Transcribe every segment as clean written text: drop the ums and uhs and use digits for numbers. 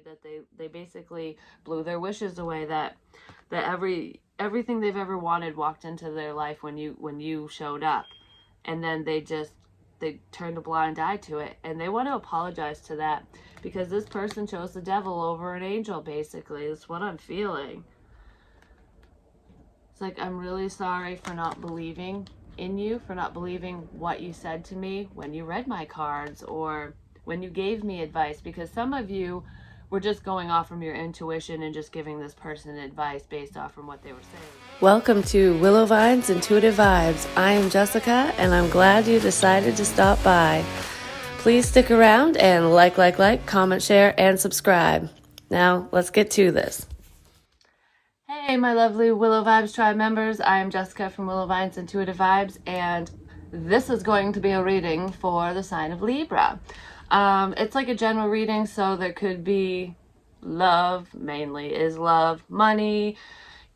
that they basically blew their wishes away, that everything they've ever wanted walked into their life when you showed up, and then they turned a blind eye to it, and they want to apologize to that because this person chose the devil over an angel. Basically, that's what I'm feeling. It's like, I'm really sorry for not believing in you, for not believing what you said to me when you read my cards or when you gave me advice, because some of you were just going off from your intuition and just giving this person advice based off from what they were saying. Welcome to Willow Vine's Intuitive Vibes. I am Jessica, and I'm glad you decided to stop by. Please stick around and like, comment, share, and subscribe. Now, let's get to this. Hey, my lovely Willow Vibes Tribe members. I am Jessica from Willow Vine's Intuitive Vibes, and this is going to be a reading for the sign of Libra. It's like a general reading, so there could be love, mainly is love, money,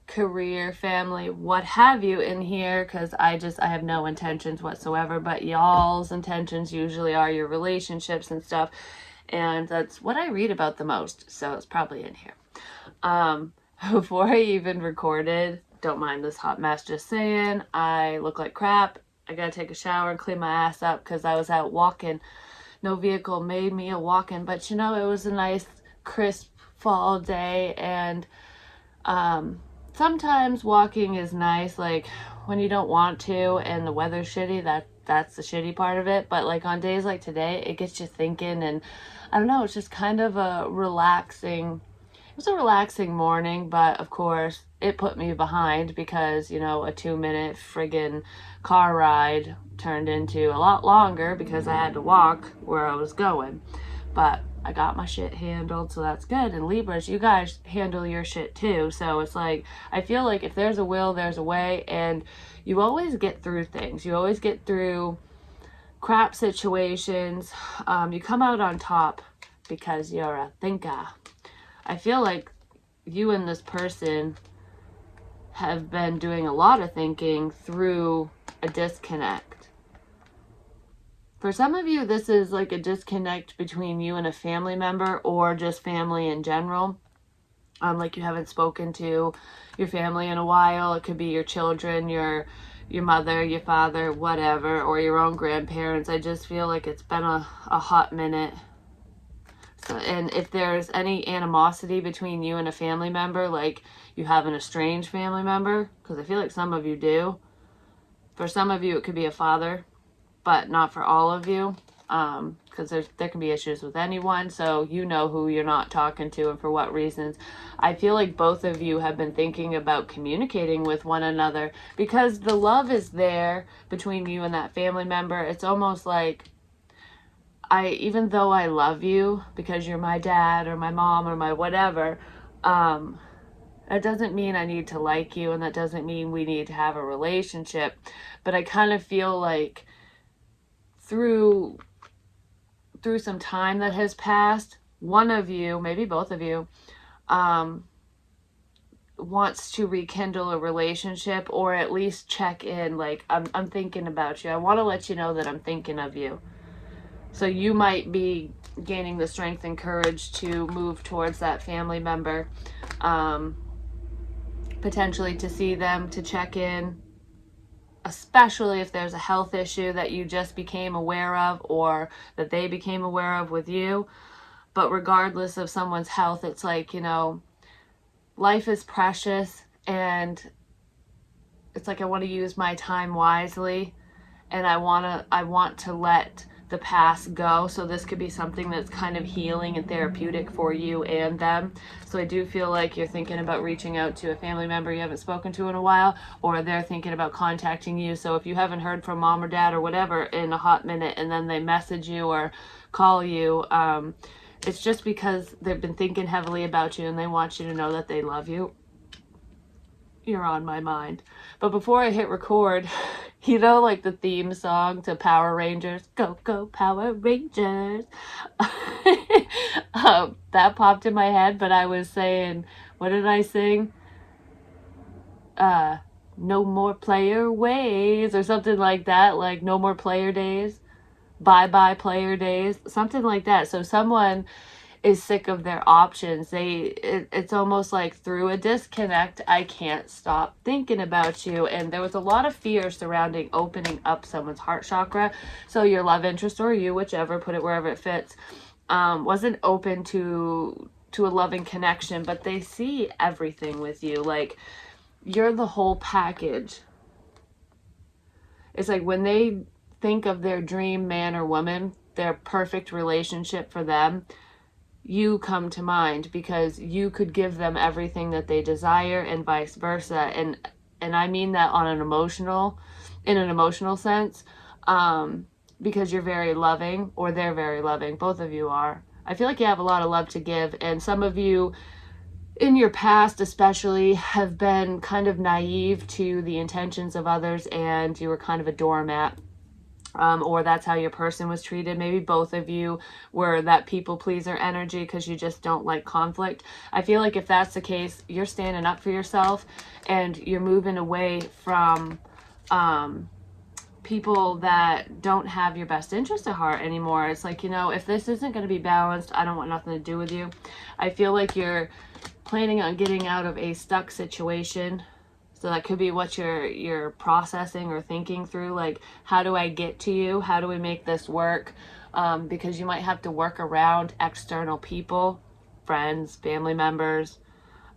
career, family, what have you in here, because I have no intentions whatsoever, but y'all's intentions usually are your relationships and stuff, and that's what I read about the most, so it's probably in here. Before I even recorded, don't mind this hot mess, just saying, I look like crap. I gotta take a shower and clean my ass up because I was out walking. No vehicle made me a walking, but you know, it was a nice crisp fall day, and sometimes walking is nice, like when you don't want to and the weather's shitty, that's the shitty part of it. But like on days like today, it gets you thinking, and I don't know, it's just kind of a relaxing morning, but of course it put me behind because, you know, a 2-minute friggin' car ride turned into a lot longer because I had to walk where I was going. But I got my shit handled, so that's good. And Libras, you guys handle your shit too. So it's like, I feel like if there's a will, there's a way, and you always get through things. You always get through crap situations. You come out on top because you're a thinker. I feel like you and this person have been doing a lot of thinking through a disconnect. For some of you, this is like a disconnect between you and a family member, or just family in general. Like you haven't spoken to your family in a while. It could be your children, your mother, your father, whatever, or your own grandparents. I just feel like it's been a hot minute. So, and if there's any animosity between you and a family member, like you have an estranged family member, because I feel like some of you do. For some of you, it could be a father, but not for all of you, because there can be issues with anyone, so you know who you're not talking to and for what reasons. I feel like both of you have been thinking about communicating with one another, because the love is there between you and that family member. It's almost like, even though I love you because you're my dad or my mom or my whatever, that doesn't mean I need to like you, and that doesn't mean we need to have a relationship. But I kind of feel like through some time that has passed, one of you, maybe both of you, wants to rekindle a relationship, or at least check in, like, I'm thinking about you. I want to let you know that I'm thinking of you. So you might be gaining the strength and courage to move towards that family member, potentially to see them, to check in, especially if there's a health issue that you just became aware of or that they became aware of with you. But regardless of someone's health, it's like, you know, life is precious, and it's like I want to use my time wisely, and I want to let the past go. So this could be something that's kind of healing and therapeutic for you and them. So I do feel like you're thinking about reaching out to a family member you haven't spoken to in a while, or they're thinking about contacting you. So if you haven't heard from mom or dad or whatever in a hot minute, and then they message you or call you, it's just because they've been thinking heavily about you and they want you to know that they love you. You're on my mind. But before I hit record, you know, like the theme song to Power Rangers, go, go, Power Rangers. That popped in my head, but I was saying, what did I sing? No more player ways, or something like that, like no more player days. Bye-bye player days, something like that. So someone is sick of their options. It's almost like through a disconnect, I can't stop thinking about you. And there was a lot of fear surrounding opening up someone's heart chakra. So your love interest, or you, whichever, put it wherever it fits, wasn't open to a loving connection, but they see everything with you. Like, you're the whole package. It's like when they think of their dream man or woman, their perfect relationship for them, you come to mind, because you could give them everything that they desire, and vice versa. And I mean that on an emotional, in an emotional sense, because you're very loving, or they're very loving. Both of you are. I feel like you have a lot of love to give, and some of you in your past especially have been kind of naive to the intentions of others, and you were kind of a doormat. Or that's how your person was treated. Maybe both of you were that people pleaser energy because you just don't like conflict. I feel like if that's the case, you're standing up for yourself, and you're moving away from people that don't have your best interest at heart anymore. It's like, if this isn't going to be balanced, I don't want nothing to do with you. I feel like you're planning on getting out of a stuck situation. So that could be what you're processing or thinking through, like, how do I get to you? How do we make this work? Because you might have to work around external people, friends, family members.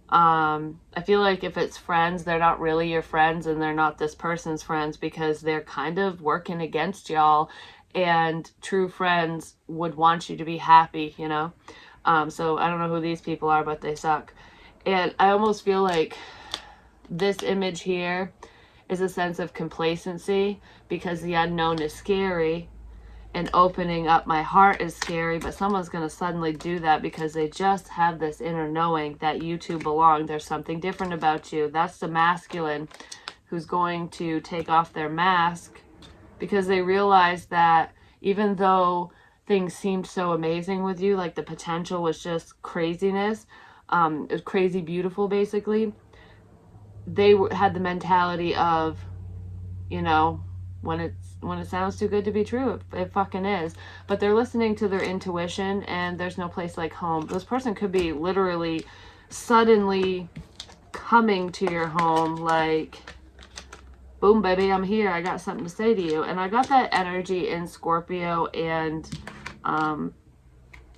I feel like if it's friends, they're not really your friends, and they're not this person's friends, because they're kind of working against y'all, and true friends would want you to be happy, So I don't know who these people are, but they suck. And I almost feel like this image here is a sense of complacency, because the unknown is scary, and opening up my heart is scary, but someone's going to suddenly do that because they just have this inner knowing that you two belong. There's something different about you. That's the masculine who's going to take off their mask, because they realize that even though things seemed so amazing with you, like the potential was just craziness, it was crazy beautiful basically, they had the mentality of, when it sounds too good to be true, it fucking is. But they're listening to their intuition, and there's no place like home. This person could be literally suddenly coming to your home, like, boom, baby, I'm here. I got something to say to you. And I got that energy in Scorpio and I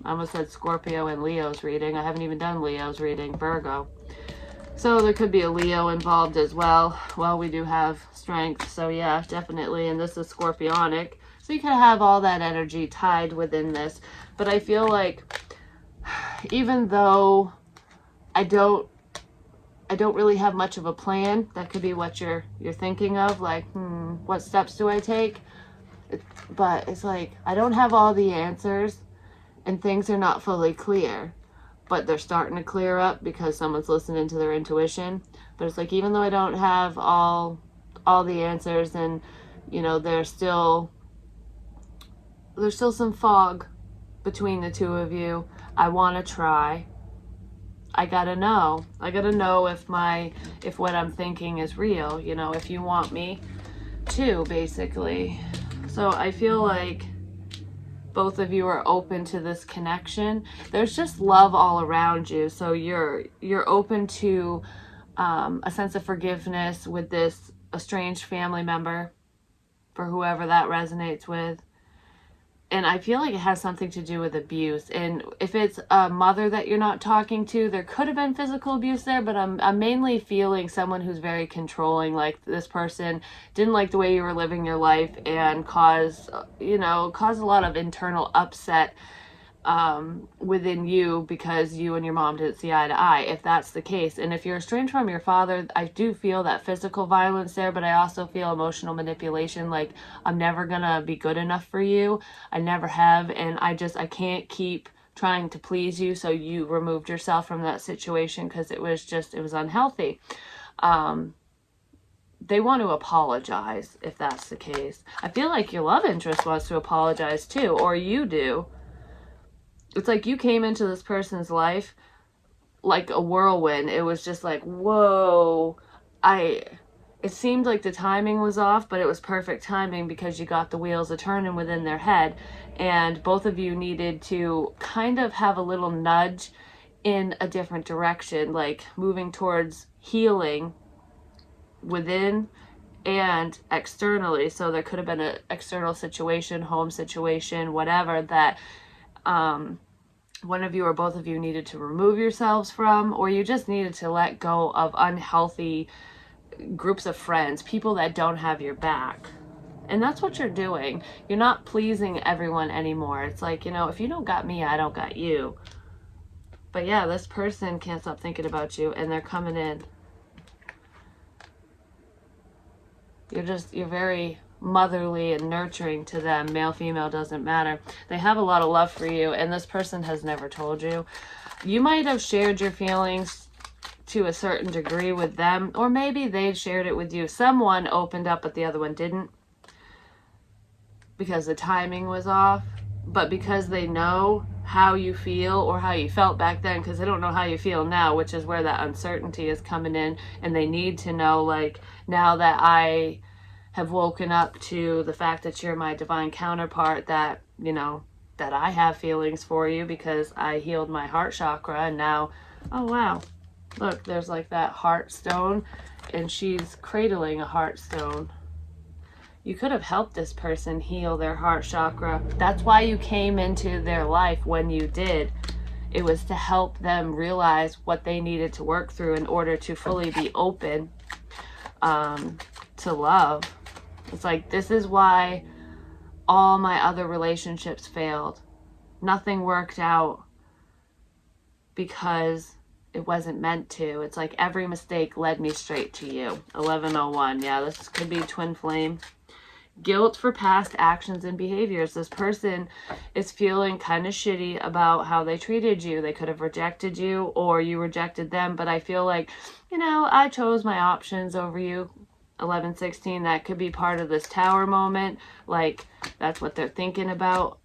almost said Scorpio and Leo's reading. I haven't even done Leo's reading. Virgo. So there could be a Leo involved as well. Well, we do have strength, so yeah, definitely. And this is Scorpionic, so you can have all that energy tied within this. But I feel like, even though I don't really have much of a plan, that could be what you're thinking of, like, what steps do I take? But it's like, I don't have all the answers, and things are not fully clear, but they're starting to clear up because someone's listening to their intuition. But it's like, even though I don't have all the answers, and there's still some fog between the two of you, I want to try. I gotta know if what I'm thinking is real, if you want me to, basically. So I feel like both of you are open to this connection. There's just love all around you, so you're open to a sense of forgiveness with this estranged family member, for whoever that resonates with. And I feel like it has something to do with abuse. And if it's a mother that you're not talking to, there could have been physical abuse there, but I'm mainly feeling someone who's very controlling. Like, this person didn't like the way you were living your life, and caused a lot of internal upset within you, because you and your mom didn't see eye to eye, if that's the case. And if you're estranged from your father, I do feel that physical violence there, but I also feel emotional manipulation, like, I'm never gonna be good enough for you, I never have, and I can't keep trying to please you, so you removed yourself from that situation because it was unhealthy. They want to apologize, if that's the case. I feel like your love interest wants to apologize too, or you do. It's like you came into this person's life like a whirlwind. It was just like, whoa, it seemed like the timing was off, but it was perfect timing because you got the wheels a turning within their head, and both of you needed to kind of have a little nudge in a different direction, like moving towards healing within and externally. So there could have been an external situation, home situation, whatever, that one of you or both of you needed to remove yourselves from, or you just needed to let go of unhealthy groups of friends, people that don't have your back. And that's what you're doing. You're not pleasing everyone anymore. It's like, you know, if you don't got me, I don't got you. But yeah, this person can't stop thinking about you, and they're coming in. You're very motherly and nurturing to them. Male, female, doesn't matter. They have a lot of love for you, and this person has never told you. You might have shared your feelings to a certain degree with them, or maybe they've shared it with you. Someone opened up, but the other one didn't, because the timing was off. But because they know how you feel, or how you felt back then, because they don't know how you feel now, which is where that uncertainty is coming in, and they need to know, like, now that I have woken up to the fact that you're my divine counterpart, that, you know, that I have feelings for you because I healed my heart chakra, and now, oh wow, look, there's like that heart stone, and she's cradling a heart stone. You could have helped this person heal their heart chakra. That's why you came into their life when you did. It was to help them realize what they needed to work through in order to fully be open to love. It's like, this is why all my other relationships failed. Nothing worked out because it wasn't meant to. It's like every mistake led me straight to you. 1101. Yeah, this could be twin flame. Guilt for past actions and behaviors. This person is feeling kind of shitty about how they treated you. They could have rejected you, or you rejected them, but I feel like, you know, I chose my options over you. 1116, that could be part of this tower moment. Like, that's what they're thinking about.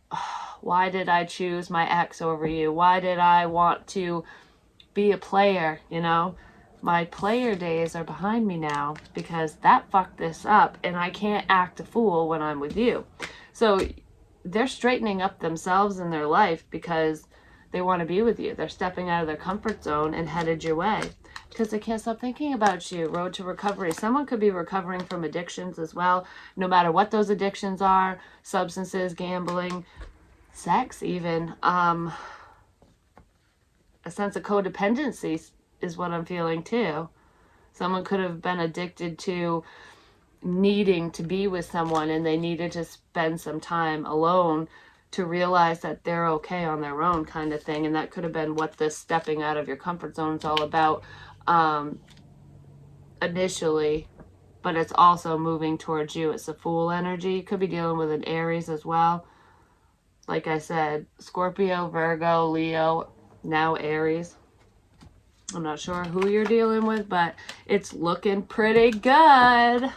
Why did I choose my ex over you? Why did I want to be a player, you know? My player days are behind me now because that fucked this up, and I can't act a fool when I'm with you. So they're straightening up themselves in their life because they want to be with you. They're stepping out of their comfort zone and headed your way because they can't stop thinking about you. Road to recovery. Someone could be recovering from addictions as well, no matter what those addictions are: substances, gambling, sex even. A sense of codependency is what I'm feeling too. Someone could have been addicted to needing to be with someone, and they needed to spend some time alone to realize that they're okay on their own, kind of thing. And that could have been what this stepping out of your comfort zone is all about initially, but it's also moving towards you. It's a Fool energy. You could be dealing with an Aries as well. Like I said, Scorpio, Virgo, Leo, now Aries. I'm not sure who you're dealing with, but it's looking pretty good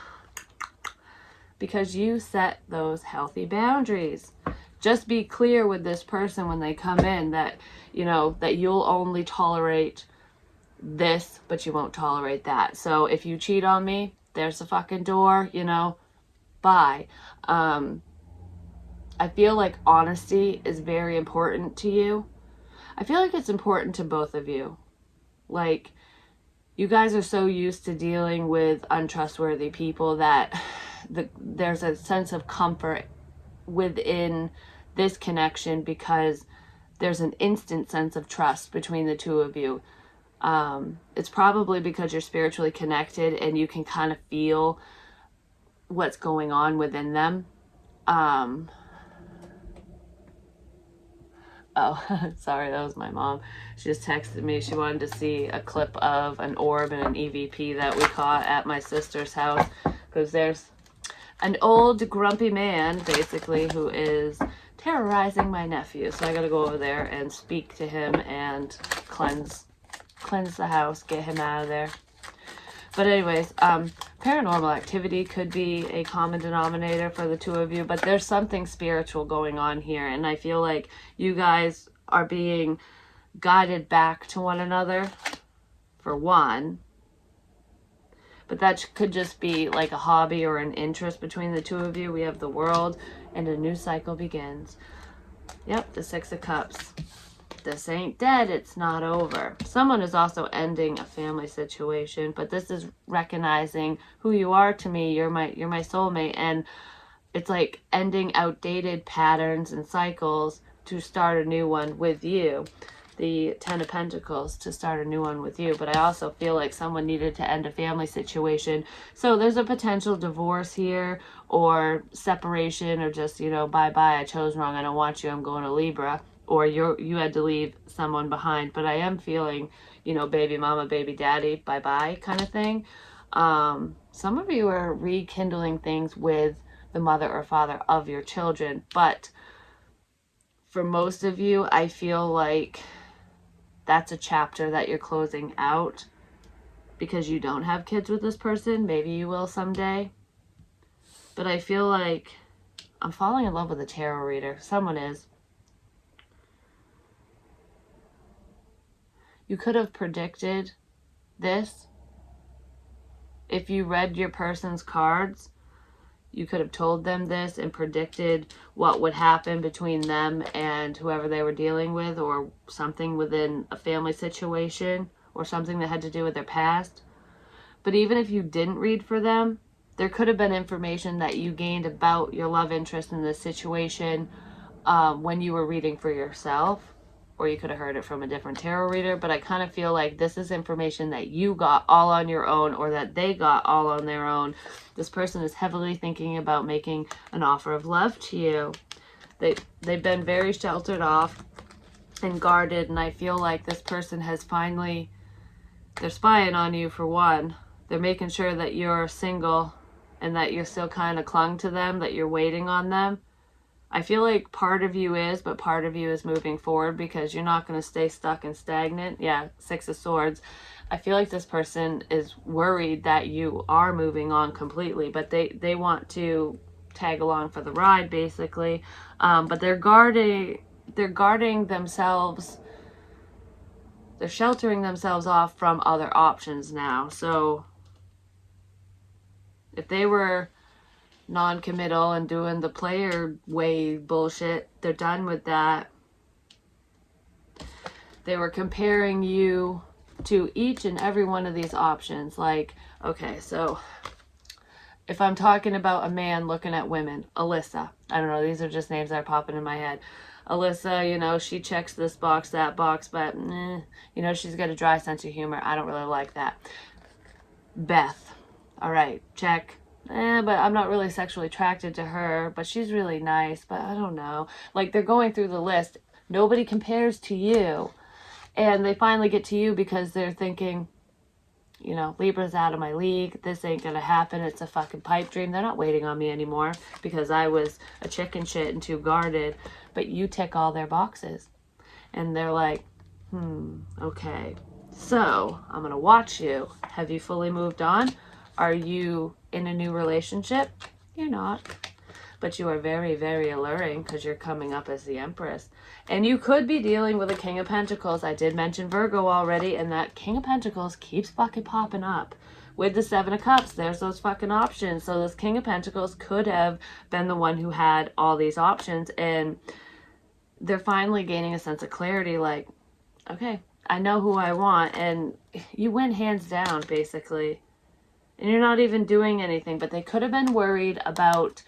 because you set those healthy boundaries. Just be clear with this person when they come in that, you know, that you'll only tolerate this, but you won't tolerate that. So if you cheat on me, there's the fucking door, you know, bye. I feel like honesty is very important to you. I feel like it's important to both of you. Like, you guys are so used to dealing with untrustworthy people that there's a sense of comfort within this connection because there's an instant sense of trust between the two of you. It's probably because you're spiritually connected and you can kind of feel what's going on within them. Oh, sorry, that was my mom. She just texted me. She wanted to see a clip of an orb and an EVP that we caught at my sister's house, because there's an old grumpy man, basically, who is terrorizing my nephew. So I gotta go over there and speak to him and cleanse the house, get him out of there. But anyways, paranormal activity could be a common denominator for the two of you, but there's something spiritual going on here, and I feel like you guys are being guided back to one another, for one, but that could just be like a hobby or an interest between the two of you. We have the World, and a new cycle begins. Yep, the Six of Cups. This ain't dead, it's not over. Someone is also ending a family situation, but this is recognizing who you are to me. You're my soulmate, and it's like ending outdated patterns and cycles to start a new one with you. The Ten of Pentacles, to start a new one with you. But I also feel like someone needed to end a family situation. So there's a potential divorce here, or separation, or just, you know, bye-bye, I chose wrong, I don't want you, I'm going to Libra. Or you had to leave someone behind. But I am feeling, you know, baby mama, baby daddy, bye-bye kind of thing. Some of you are rekindling things with the mother or father of your children. But for most of you, I feel like that's a chapter that you're closing out because you don't have kids with this person. Maybe you will someday. But I feel like I'm falling in love with a tarot reader. Someone is. You could have predicted this. If you read your person's cards, you could have told them this and predicted what would happen between them and whoever they were dealing with, or something within a family situation, or something that had to do with their past. But even if you didn't read for them, there could have been information that you gained about your love interest in this situation when you were reading for yourself, or you could have heard it from a different tarot reader. But I kind of feel like this is information that you got all on your own, or that they got all on their own. This person is heavily thinking about making an offer of love to you. They've been very sheltered off and guarded, and I feel like this person has finally, they're spying on you for one. They're making sure that you're single and that you're still kind of clung to them, that you're waiting on them. I feel like part of you is, but part of you is moving forward, because you're not going to stay stuck and stagnant. Yeah, Six of Swords. I feel like this person is worried that you are moving on completely, but they want to tag along for the ride, basically. But they're guarding themselves. They're sheltering themselves off from other options now. So if they were non-committal and doing the player way bullshit, they're done with that. They were comparing you to each and every one of these options. Like, okay, so if I'm talking about a man looking at women, Alyssa, I don't know, these are just names that are popping in my head. Alyssa, you know, she checks this box, that box, but you know, she's got a dry sense of humor. I don't really like that. Beth, all right, check. But I'm not really sexually attracted to her, but she's really nice, but I don't know. Like, they're going through the list. Nobody compares to you. And they finally get to you because they're thinking, you know, Libra's out of my league. This ain't gonna happen. It's a fucking pipe dream. They're not waiting on me anymore because I was a chicken shit and too guarded. But you tick all their boxes. And they're like, okay. So, I'm gonna watch you. Have you fully moved on? Are you in a new relationship? You're not. But you are very, very alluring because you're coming up as the Empress. And you could be dealing with a King of Pentacles. I did mention Virgo already, and that King of Pentacles keeps fucking popping up. With the Seven of Cups, there's those fucking options. So this King of Pentacles could have been the one who had all these options, and they're finally gaining a sense of clarity, like, okay, I know who I want, and you win hands down, basically. And you're not even doing anything, but they could have been worried about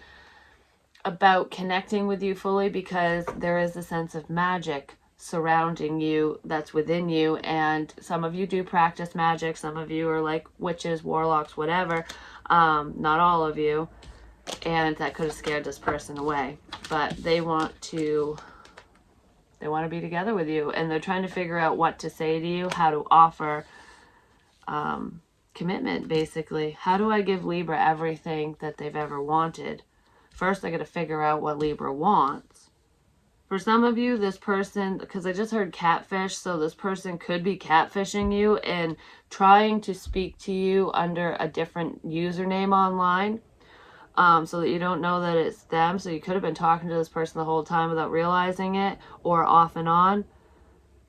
connecting with you fully, because there is a sense of magic surrounding you that's within you. And some of you do practice magic. Some of you are like witches, warlocks, whatever. Not all of you. And that could have scared this person away. But they want to be together with you. And they're trying to figure out what to say to you, how to offer commitment, basically. How do I give Libra everything that they've ever wanted? First, I got to figure out what Libra wants. For some of you, this person, because I just heard catfish, so this person could be catfishing you and trying to speak to you under a different username online, so that you don't know that it's them. So you could have been talking to this person the whole time without realizing it, or off and on.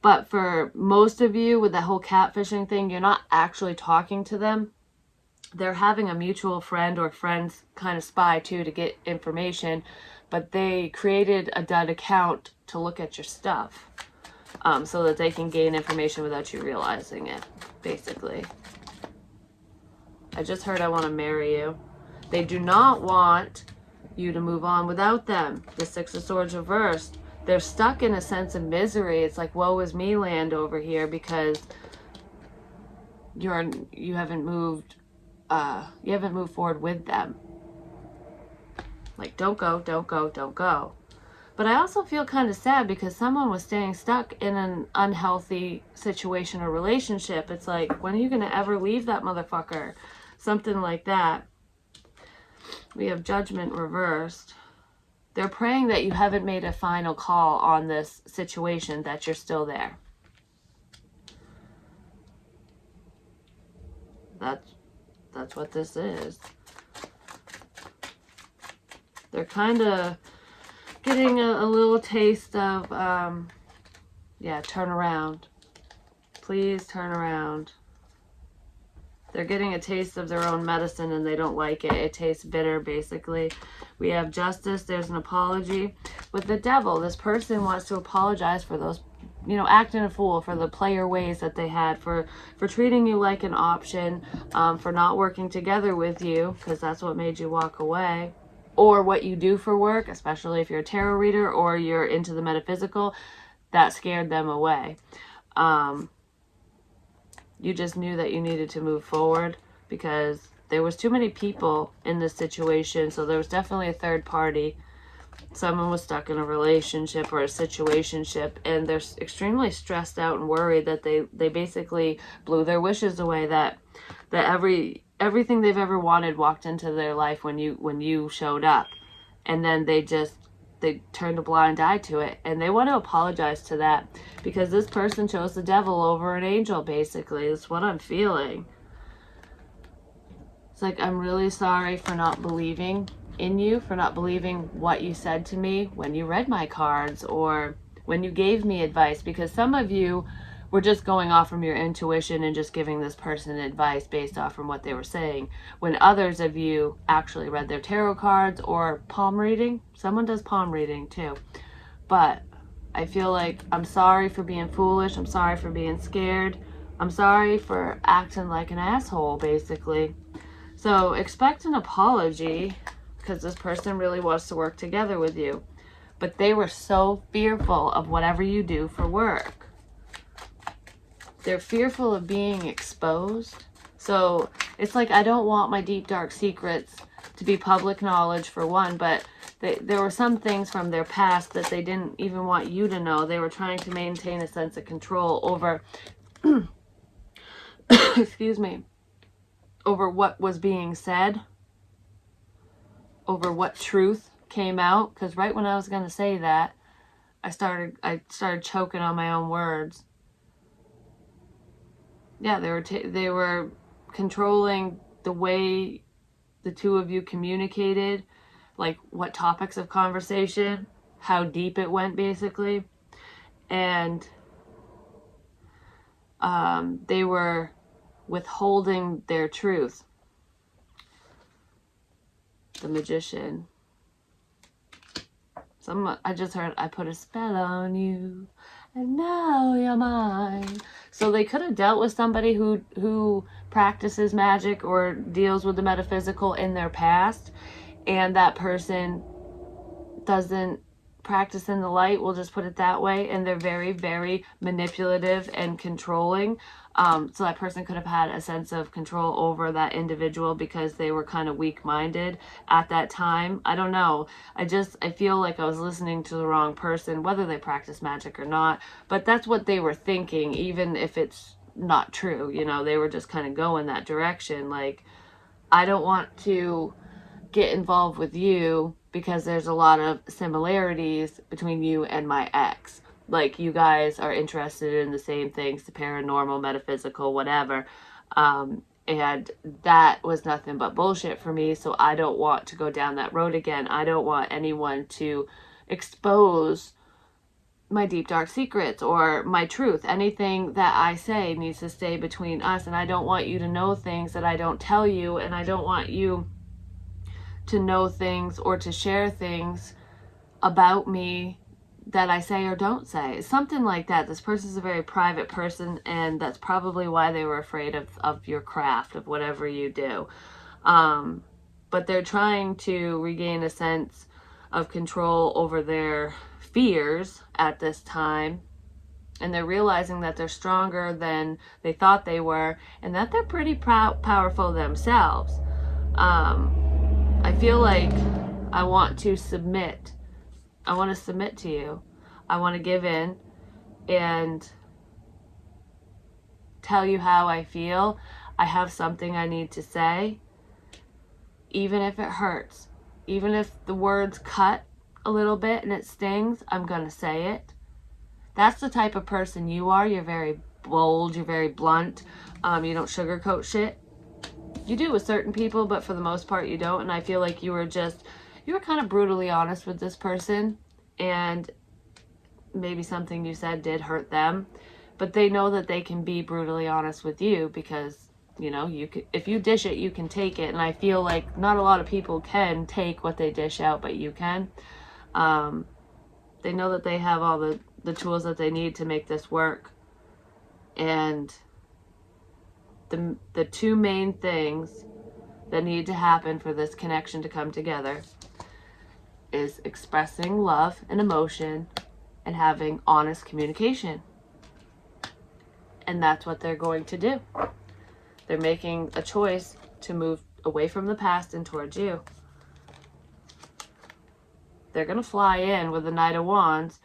But for most of you, with that whole catfishing thing, you're not actually talking to them. they're having a mutual friend or friends kind of spy too to get information, but they created a dud account to look at your stuff, so that they can gain information without you realizing it, basically. I just heard I want to marry you. They do not want you to move on without them. The Six of Swords reversed. They're stuck in a sense of misery. It's like woe is me land over here because you haven't moved forward with them. Like, don't go, don't go, don't go. But I also feel kind of sad because someone was staying stuck in an unhealthy situation or relationship. It's like, when are you going to ever leave that motherfucker? Something like that. We have Judgment reversed. They're praying that you haven't made a final call on this situation, that you're still there. That's what this is. They're kind of getting a little taste of, turn around. Please turn around. They're getting a taste of their own medicine and they don't like it. It tastes bitter, basically. We have Justice. There's an apology. With the Devil, this person wants to apologize for those, acting a fool, for the player ways that they had, for treating you like an option, for not working together with you, because that's what made you walk away. Or what you do for work, especially if you're a tarot reader or you're into the metaphysical, that scared them away. You just knew that you needed to move forward because there was too many people in this situation. So there was definitely a third party. Someone was stuck in a relationship or a situationship, and they're extremely stressed out and worried that they basically blew their wishes away, that everything they've ever wanted walked into their life when you showed up, and then they turned a blind eye to it, and they want to apologize to that because this person chose the Devil over an angel, basically. That's what I'm feeling. It's like, I'm really sorry for not believing in you, for not believing what you said to me when you read my cards or when you gave me advice, because some of you were just going off from your intuition and just giving this person advice based off from what they were saying, when others of you actually read their tarot cards or palm reading. Someone does palm reading too. But I feel like, I'm sorry for being foolish. I'm sorry for being scared. I'm sorry for acting like an asshole, basically. So expect an apology because this person really wants to work together with you. But they were so fearful of whatever you do for work. They're fearful of being exposed. So it's like, I don't want my deep, dark secrets to be public knowledge, for one, but there were some things from their past that they didn't even want you to know. They were trying to maintain a sense of control over, excuse me, over what was being said, over what truth came out. Because right when I was going to say that, I started choking on my own words. Yeah, they were controlling the way the two of you communicated, like what topics of conversation, how deep it went, basically. And they were withholding their truth. The Magician. I just heard, I put a spell on you, and now you're mine. So they could have dealt with somebody who practices magic or deals with the metaphysical in their past, and that person doesn't practice in the light, we'll just put it that way, and they're very, very manipulative and controlling. So that person could have had a sense of control over that individual because they were kind of weak-minded at that time. I don't know. I feel like I was listening to the wrong person, whether they practice magic or not. But that's what they were thinking, even if it's not true. They were just kind of going that direction. Like, I don't want to get involved with you because there's a lot of similarities between you and my ex. Like, you guys are interested in the same things, the paranormal, metaphysical, whatever. And that was nothing but bullshit for me, so I don't want to go down that road again. I don't want anyone to expose my deep dark secrets or my truth. Anything that I say needs to stay between us, and I don't want you to know things that I don't tell you, and I don't want you to know things or to share things about me that I say or don't say. Something like that. This person's a very private person, and that's probably why they were afraid of your craft, of whatever you do. But they're trying to regain a sense of control over their fears at this time, and they're realizing that they're stronger than they thought they were, and that they're pretty powerful themselves. I feel like I want to submit. I want to submit to you. I want to give in and tell you how I feel. I have something I need to say, even if it hurts. Even if the words cut a little bit and it stings, I'm going to say it. That's the type of person you are. You're very bold. You're very blunt. You don't sugarcoat shit. You do with certain people, but for the most part you don't. And I feel like you were kind of brutally honest with this person, and maybe something you said did hurt them, but they know that they can be brutally honest with you because, you know, if you dish it, you can take it. And I feel like not a lot of people can take what they dish out, but you can. They know that they have all the tools that they need to make this work. And the two main things that need to happen for this connection to come together is expressing love and emotion and having honest communication. And that's what they're going to do. They're making a choice to move away from the past and towards you. They're going to fly in with the Knight of Wands.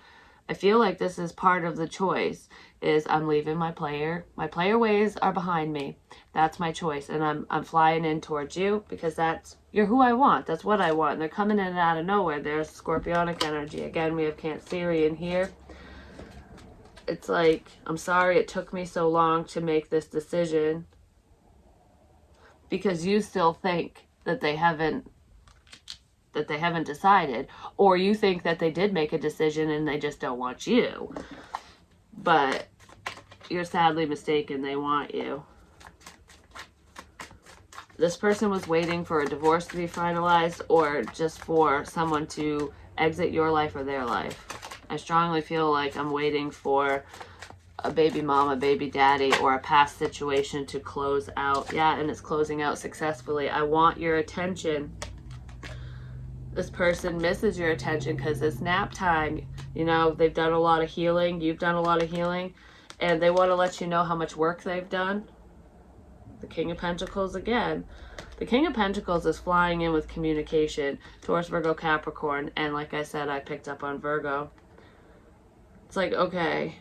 I feel like this is part of the choice, is I'm leaving my player ways are behind me. That's my choice, and I'm flying in towards you because you're who I want. That's what I want. And they're coming in and out of nowhere. There's Scorpionic energy. Again, we have Cancerian here. It's like, I'm sorry it took me so long to make this decision, because you still think that they haven't decided, or you think that they did make a decision and they just don't want you. But you're sadly mistaken. They want you. This person was waiting for a divorce to be finalized, or just for someone to exit your life or their life. I strongly feel like I'm waiting for a baby mama, baby daddy, or a past situation to close out. Yeah, and it's closing out successfully. I want your attention. This person misses your attention because it's nap time. You know, they've done a lot of healing. You've done a lot of healing. And they want to let you know how much work they've done. The King of Pentacles again. The King of Pentacles is flying in with communication. Taurus, Virgo, Capricorn. And like I said, I picked up on Virgo. It's like, okay.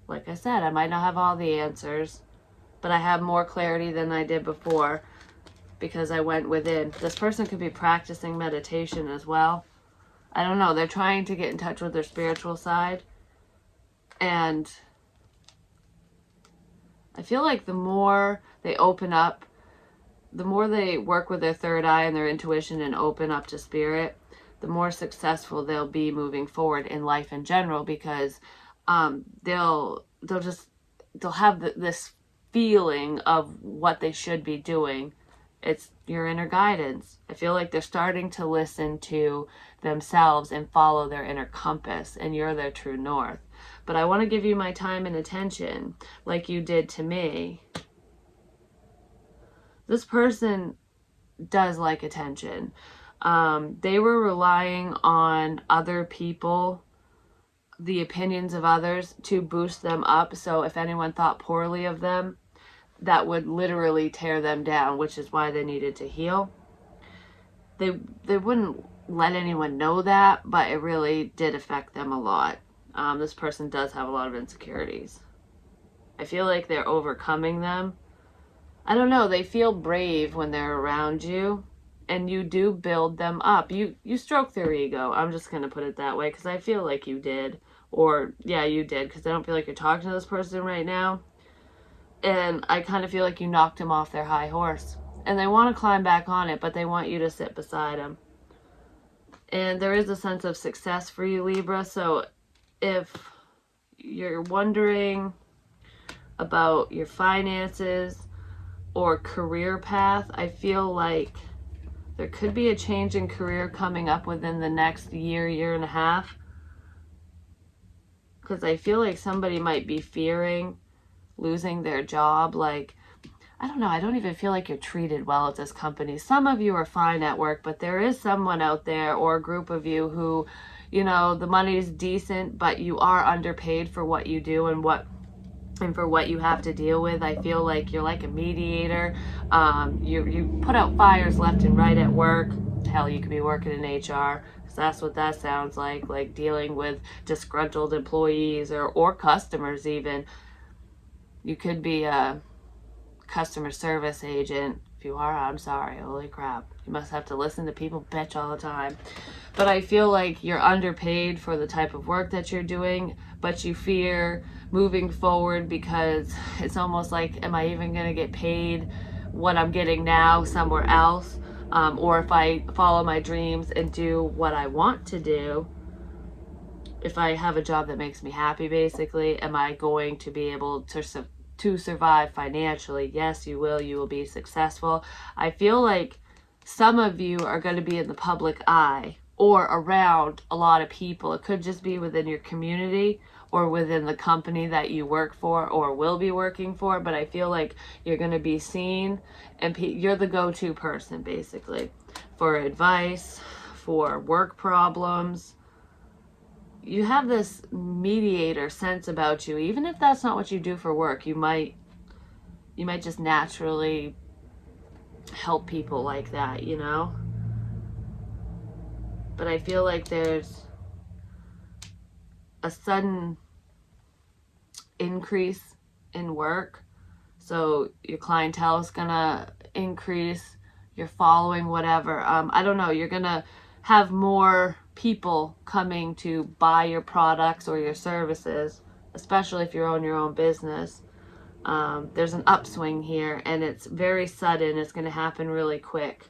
Like I said, I might not have all the answers, but I have more clarity than I did before because I went within. This person could be practicing meditation as well. I don't know. They're trying to get in touch with their spiritual side. And I feel like the more they open up, the more they work with their third eye and their intuition and open up to spirit, the more successful they'll be moving forward in life in general, because they'll have this feeling of what they should be doing. It's your inner guidance. I feel like they're starting to listen to themselves and follow their inner compass, and you're their true north. But I want to give you my time and attention like you did to me. This person does like attention. They were relying on other people, the opinions of others, to boost them up. So if anyone thought poorly of them, that would literally tear them down, which is why they needed to heal. They wouldn't let anyone know that, but it really did affect them a lot. This person does have a lot of insecurities. I feel like they're overcoming them. I don't know, they feel brave when they're around you, and you do build them up. You stroke their ego. I'm just going to put it that way, because I feel like you did. Or, yeah, you did, because I don't feel like you're talking to this person right now. And I kind of feel like you knocked them off their high horse. And they want to climb back on it, but they want you to sit beside them. And there is a sense of success for you, Libra, so if you're wondering about your finances or career path, I feel like there could be a change in career coming up within the next year, year and a half. Because I feel like somebody might be fearing losing their job. Like, I don't know, I don't even feel like you're treated well at this company. Some of you are fine at work, but there is someone out there or a group of you who, you know, the money is decent, but you are underpaid for what you do and for what you have to deal with. I feel like you're like a mediator. You put out fires left and right at work. Hell, you could be working in HR, because that's what that sounds like dealing with disgruntled employees or customers even. You could be a customer service agent. If you are, I'm sorry. Holy crap. You must have to listen to people bitch all the time. But I feel like you're underpaid for the type of work that you're doing, but you fear moving forward because it's almost like, am I even going to get paid what I'm getting now somewhere else? Or if I follow my dreams and do what I want to do, if I have a job that makes me happy, basically, am I going to be able to survive financially? Yes, you will. You will be successful. I feel like some of you are going to be in the public eye or around a lot of people. It could just be within your community or within the company that you work for or will be working for, but I feel like you're going to be seen and you're the go-to person, basically, for advice, for work problems. You have this mediator sense about you. Even if that's not what you do for work, you might just naturally help people like that, you know? But I feel like there's a sudden increase in work. So your clientele is gonna increase, your following, whatever. I don't know, you're gonna have more people coming to buy your products or your services, especially if you own your own business. There's an upswing here and it's very sudden. It's going to happen really quick.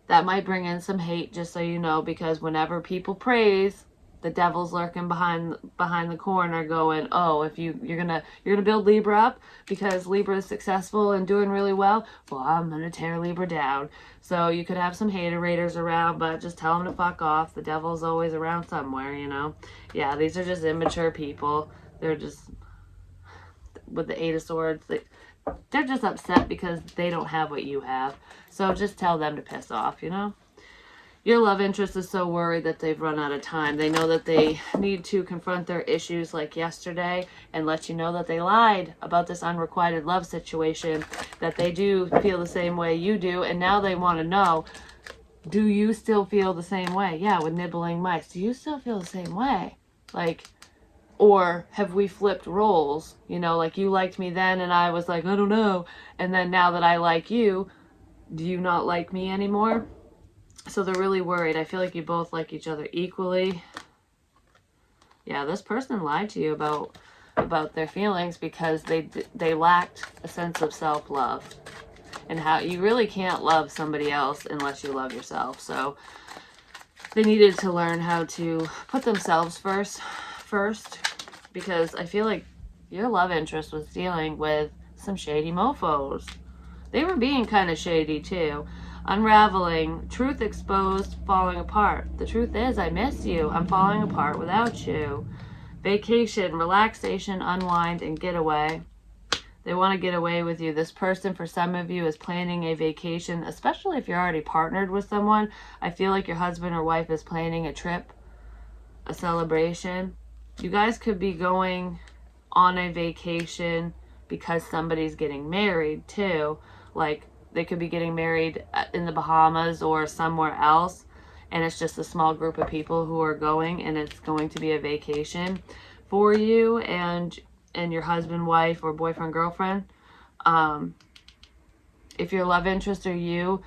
That might bring in some hate, just so you know, because whenever people praise, the devil's lurking behind the corner going, oh, if you're gonna build Libra up because Libra is successful and doing really well, well, I'm gonna tear Libra down. So you could have some hater-raters around, but just tell them to fuck off. The devil's always around somewhere, you know? Yeah, these are just immature people. They're just, with the Eight of Swords, they're just upset because they don't have what you have. So just tell them to piss off, you know? Your love interest is so worried that they've run out of time. They know that they need to confront their issues like yesterday and let you know that they lied about this unrequited love situation, that they do feel the same way you do, and now they want to know, do you still feel the same way? Yeah, with nibbling mice. Do you still feel the same way? Like, or have we flipped roles? You know, like you liked me then and I was like, I don't know. And then now that I like you, do you not like me anymore? So they're really worried. I feel like you both like each other equally. Yeah, this person lied to you about their feelings because they lacked a sense of self-love. And how you really can't love somebody else unless you love yourself. So they needed to learn how to put themselves first, because I feel like your love interest was dealing with some shady mofos. They were being kind of shady too. Unraveling, truth exposed, falling apart. The truth is, I miss you. I'm falling apart without you. Vacation, relaxation, unwind, and getaway. They want to get away with you. This person, for some of you, is planning a vacation, especially if you're already partnered with someone. I feel like your husband or wife is planning a trip, a celebration. You guys could be going on a vacation because somebody's getting married too. Like, they could be getting married in the Bahamas or somewhere else, and it's just a small group of people who are going, and it's going to be a vacation for you and your husband, wife, or boyfriend, girlfriend. If your love interest or you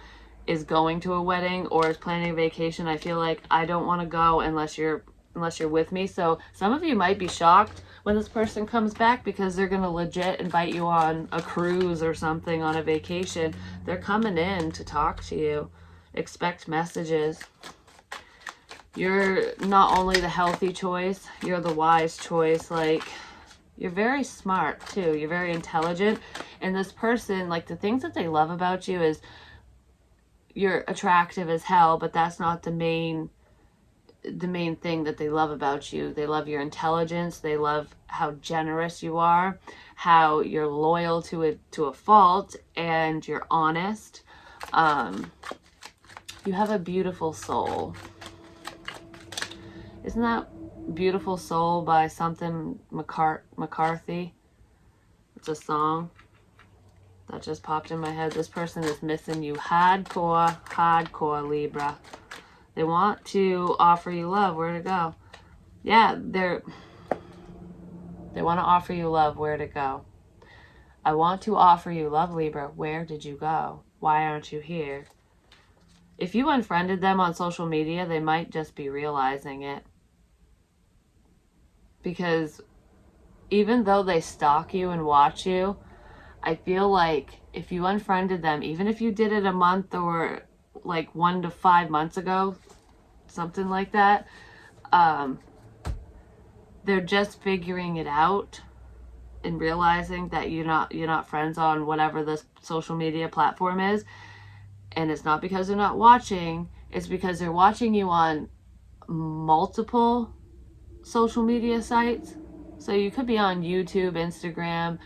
is going to a wedding or is planning a vacation, I feel like I don't want to go unless you're with me. So some of you might be shocked when this person comes back because they're going to legit invite you on a cruise or something, on a vacation. They're coming in to talk to you. Expect messages. You're not only the healthy choice, you're the wise choice. Like, you're very smart too. You're very intelligent. And this person, like, the things that they love about you is you're attractive as hell, but that's not the main thing that they love about you. They love your intelligence. They love how generous you are, how you're loyal to a fault, and you're honest. You have a beautiful soul. Isn't that Beautiful Soul by something McCarthy? It's a song that just popped in my head. This person is missing you hardcore Libra. They want to offer you love. Where to go? Yeah, they want to offer you love. Where to go? I want to offer you love, Libra. Where did you go? Why aren't you here? If you unfriended them on social media, they might just be realizing it. Because even though they stalk you and watch you, I feel like if you unfriended them, even if you did it a month or like 1 to 5 months ago, something like that, they're just figuring it out and realizing that you're not friends on whatever this social media platform is. And it's not because they're not watching, it's because they're watching you on multiple social media sites. So you could be on YouTube, Instagram,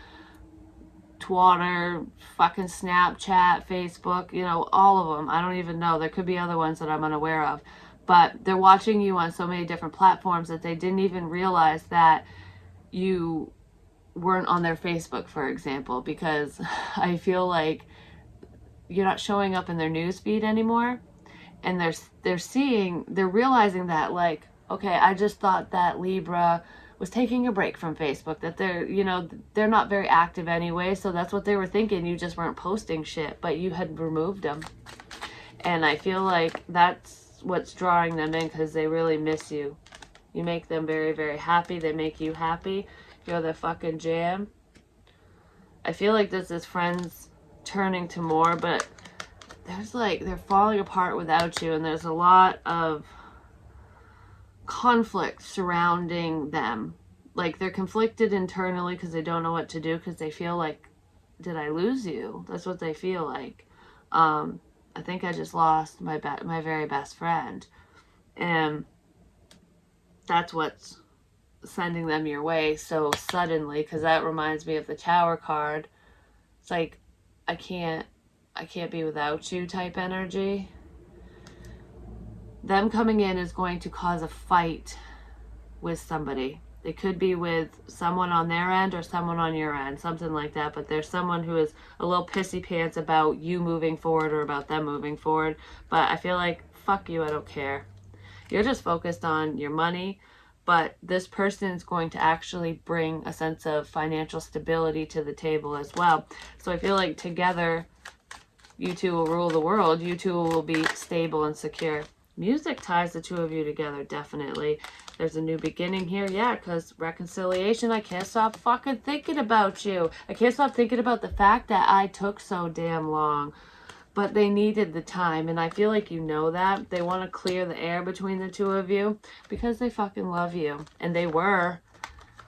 Twitter, fucking Snapchat, Facebook, all of them. I don't even know. There could be other ones that I'm unaware of. But they're watching you on so many different platforms that they didn't even realize that you weren't on their Facebook, for example, because I feel like you're not showing up in their news feed anymore. And they're realizing that, like, okay, I just thought that Libra was taking a break from Facebook, that they're not very active anyway, so that's what they were thinking. You just weren't posting shit, but you had removed them. And I feel like that's what's drawing them in, because they really miss you. You make them very, very happy. They make you happy. You're the fucking jam. I feel like this is friends turning to more, but they're falling apart without you, and there's a lot of conflict surrounding them. Like, they're conflicted internally because they don't know what to do, because they feel like, did I lose you? That's what they feel like. I think I just lost my very best friend, and that's what's sending them your way so suddenly, because that reminds me of the Tower card. It's like, I can't be without you type energy. Them coming in is going to cause a fight with somebody. It could be with someone on their end or someone on your end, something like that. But there's someone who is a little pissy pants about you moving forward or about them moving forward. But I feel like, fuck you, I don't care. You're just focused on your money. But this person is going to actually bring a sense of financial stability to the table as well. So I feel like together, you two will rule the world. You two will be stable and secure. Music ties the two of you together, definitely. There's a new beginning here. Yeah, because reconciliation. I can't stop fucking thinking about you. I can't stop thinking about the fact that I took so damn long. But they needed the time, and I feel like you know that. They want to clear the air between the two of you because they fucking love you. And they were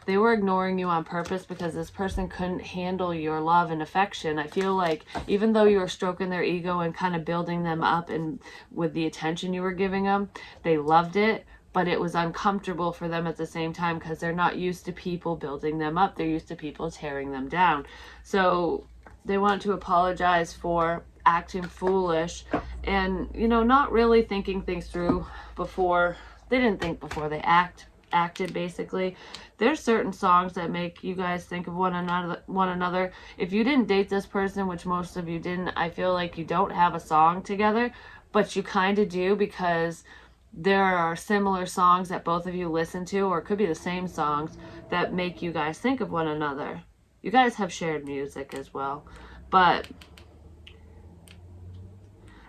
ignoring you on purpose because this person couldn't handle your love and affection. I feel like even though you were stroking their ego and kind of building them up, and with the attention you were giving them, they loved it, but it was uncomfortable for them at the same time because they're not used to people building them up. They're used to people tearing them down. So they want to apologize for acting foolish and, not really thinking things through before. They didn't think before they acted, basically. There's certain songs that make you guys think of one another. If you didn't date this person, which most of you didn't, I feel like you don't have a song together, but you kind of do, because there are similar songs that both of you listen to, or it could be the same songs, that make you guys think of one another. You guys have shared music as well, but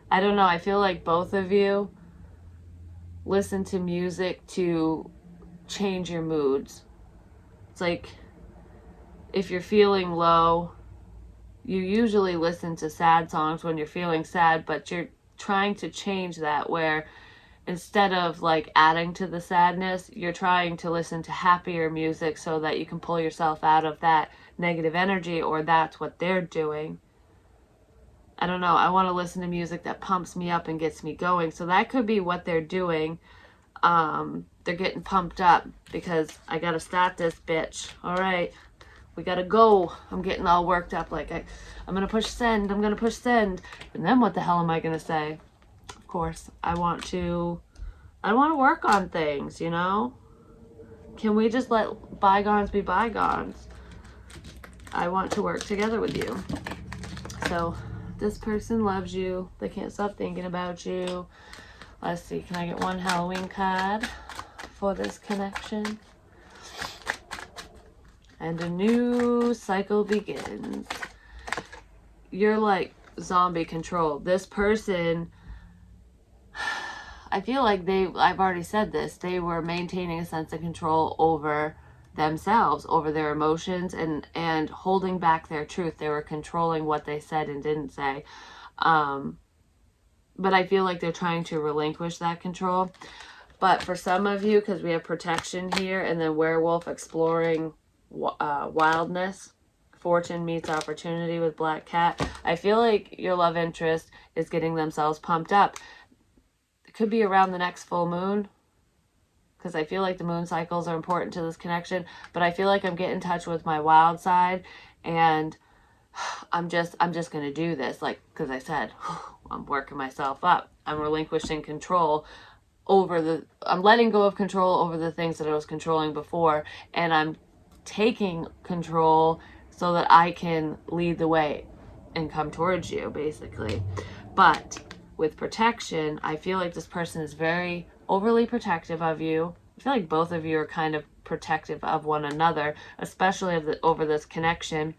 I don't know, I feel like both of you listen to music to change your moods. It's like, if you're feeling low, you usually listen to sad songs when you're feeling sad, but you're trying to change that, where instead of like adding to the sadness, you're trying to listen to happier music so that you can pull yourself out of that negative energy, or that's what they're doing. I don't know. I want to listen to music that pumps me up and gets me going. So that could be what they're doing. They're getting pumped up because I got to start this bitch. All right. We got to go. I'm getting all worked up. Like I'm going to push send. I'm going to push send. And then what the hell am I going to say? Of course, I want to work on things, you know? Can we just let bygones be bygones? I want to work together with you. So this person loves you. They can't stop thinking about you. Let's see, can I get one Halloween card for this connection? And a new cycle begins. You're like zombie control. This person, I feel like I've already said this, they were maintaining a sense of control over themselves, over their emotions, and holding back their truth. They were controlling what they said and didn't say. But I feel like they're trying to relinquish that control. But for some of you, because we have protection here, and then werewolf exploring wildness, fortune meets opportunity with black cat, I feel like your love interest is getting themselves pumped up. It could be around the next full moon, because I feel like the moon cycles are important to this connection. But I feel like I'm getting in touch with my wild side, and I'm just gonna do this, like, because I said I'm working myself up. I'm relinquishing control over I'm letting go of control over the things that I was controlling before, and I'm taking control so that I can lead the way and come towards you, basically. But with protection, I feel like this person is very overly protective of you. I feel like both of you are kind of protective of one another, especially over this connection.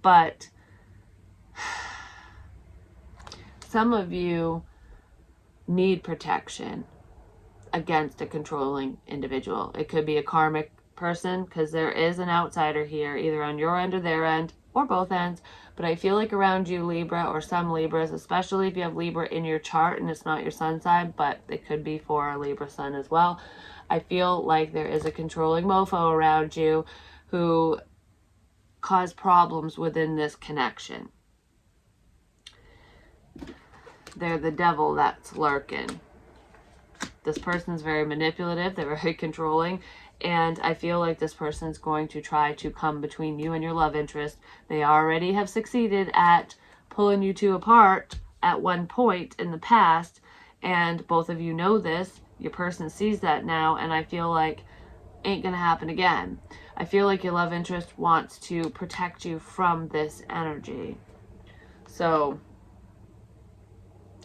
But some of you need protection against a controlling individual. It could be a karmic person, because there is an outsider here, either on your end or their end, or both ends. But I feel like around you, Libra, or some Libras, especially if you have Libra in your chart and it's not your sun sign, but it could be for a Libra sun as well. I feel like there is a controlling mofo around you who cause problems within this connection. They're the devil that's lurking. This person's very manipulative. They're very controlling. And I feel like this person's going to try to come between you and your love interest. They already have succeeded at pulling you two apart at one point in the past. And both of you know this. Your person sees that now. And I feel like ain't gonna happen again. I feel like your love interest wants to protect you from this energy. So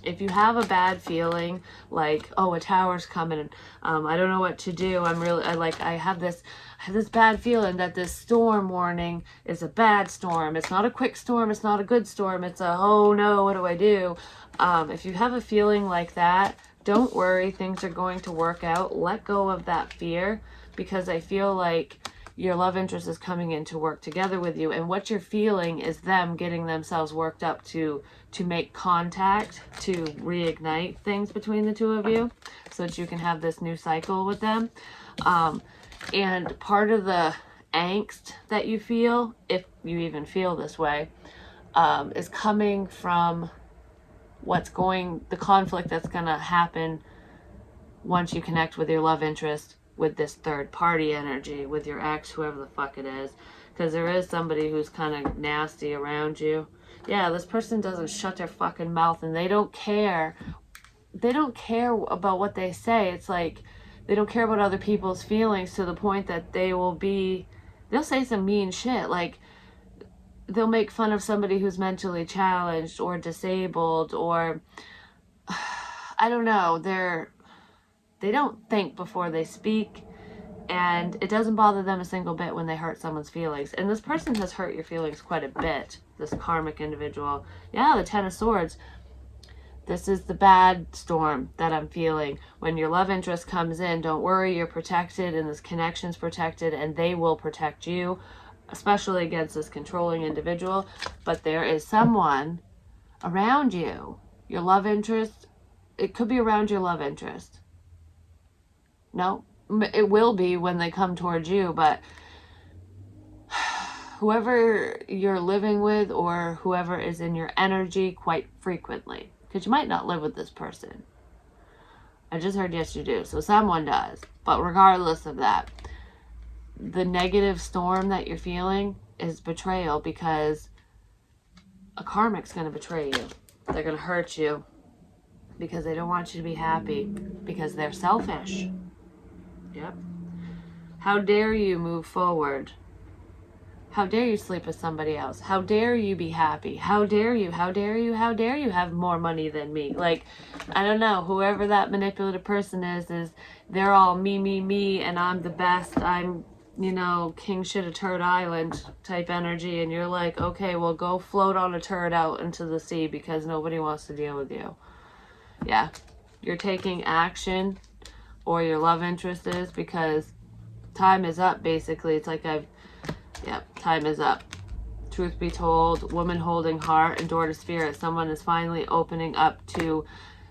if you have a bad feeling, like, oh, a tower's coming, I don't know what to do, I have this bad feeling that this storm warning is a bad storm. It's not a quick storm. It's not a good storm. It's a, oh no, what do I do? If you have a feeling like that, don't worry. Things are going to work out. Let go of that fear, because I feel like your love interest is coming in to work together with you, and what you're feeling is them getting themselves worked up to make contact, to reignite things between the two of you so that you can have this new cycle with them. And part of the angst that you feel, if you even feel this way, is coming from the conflict that's going to happen once you connect with your love interest with this third party energy, with your ex, whoever the fuck it is. Because there is somebody who's kind of nasty around you. Yeah, this person doesn't shut their fucking mouth, and they don't care. They don't care about what they say. It's like they don't care about other people's feelings, to the point that they'll say some mean shit. Like, they'll make fun of somebody who's mentally challenged or disabled, or I don't know. They don't think before they speak, and it doesn't bother them a single bit when they hurt someone's feelings. And this person has hurt your feelings quite a bit, this karmic individual. Yeah, the Ten of Swords. This is the bad storm that I'm feeling. When your love interest comes in, don't worry, you're protected, and this connection's protected, and they will protect you, especially against this controlling individual. But there is someone around you, your love interest. It could be around your love interest. No, it will be when they come towards you, but whoever you're living with or whoever is in your energy quite frequently, because you might not live with this person. I just heard yes, you do. So someone does. But regardless of that, the negative storm that you're feeling is betrayal, because a karmic's going to betray you. They're going to hurt you because they don't want you to be happy, because they're selfish. Yep. How dare you move forward? How dare you sleep with somebody else? How dare you be happy? How dare you? How dare you? How dare you have more money than me? Like, I don't know. Whoever that manipulative person is they're all me, and I'm the best. I'm, king shit of Turd Island type energy. And you're like, okay, well, go float on a turd out into the sea because nobody wants to deal with you. Yeah. You're taking action, or your love interest is, because time is up, basically. It's like time is up. Truth be told, woman holding heart and door to spirit. Someone is finally opening up to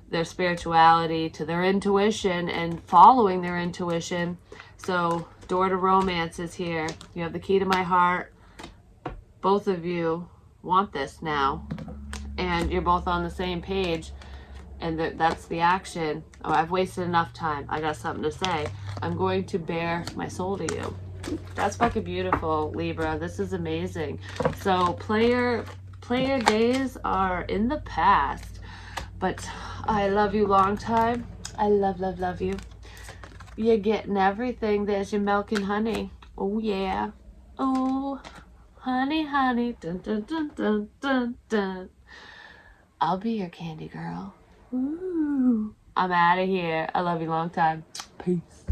their spirituality, to their intuition, and following their intuition. So, door to romance is here. You have the key to my heart. Both of you want this now. And you're both on the same page. And that's the action. Oh, I've wasted enough time. I got something to say. I'm going to bare my soul to you. That's fucking beautiful, Libra. This is amazing. So player days are in the past, but I love you long time. I love you. You're getting everything. There's your milk and honey. Oh yeah. Oh, honey. Dun dun dun dun dun dun. I'll be your candy girl. Ooh. I'm out of here. I love you long time. Peace.